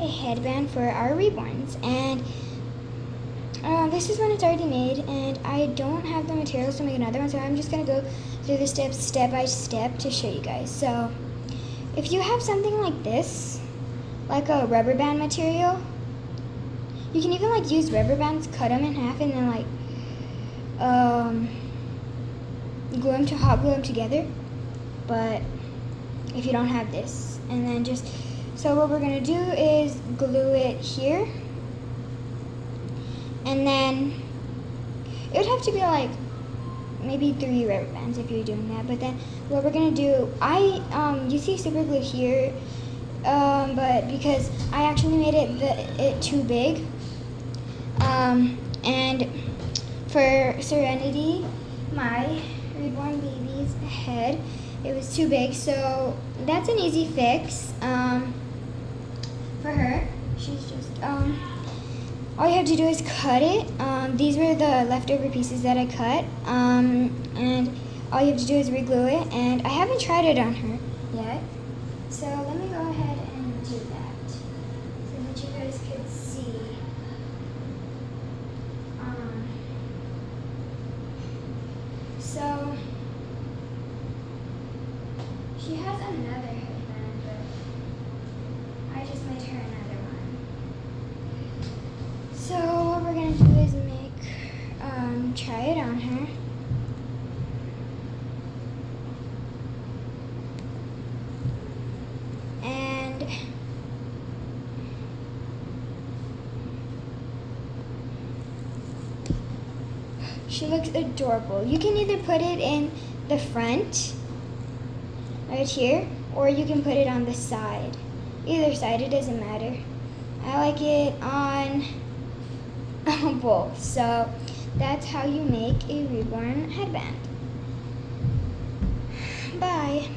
a headband for our reborns, and this is one it's already made, and I don't have the materials to make another one, so I'm just going to go through the steps step by step to show you guys. So if you have something like this, like a rubber band material, you can even like use rubber bands, cut them in half, and then like hot glue them together. But if you don't have this, and then so what we're gonna do is glue it here, and then it would have to be like maybe 3 rubber bands if you're doing that. But then what we're gonna do, you see super glue here, but because I actually made it too big, and for Serenity, my reborn baby's head, it was too big, so that's an easy fix for her. She's just all you have to do is cut it. These were the leftover pieces that I cut, and all you have to do is reglue it, and I haven't tried it on her yet, so let me go ahead and do that so that you guys could see. So she has another headband, but I just made her another one. So what we're gonna do is try it on her. And she looks adorable. You can either put it in the front, right here, or you can put it on the side. Either side, it doesn't matter. I like it on both. So that's how you make a reborn headband. Bye.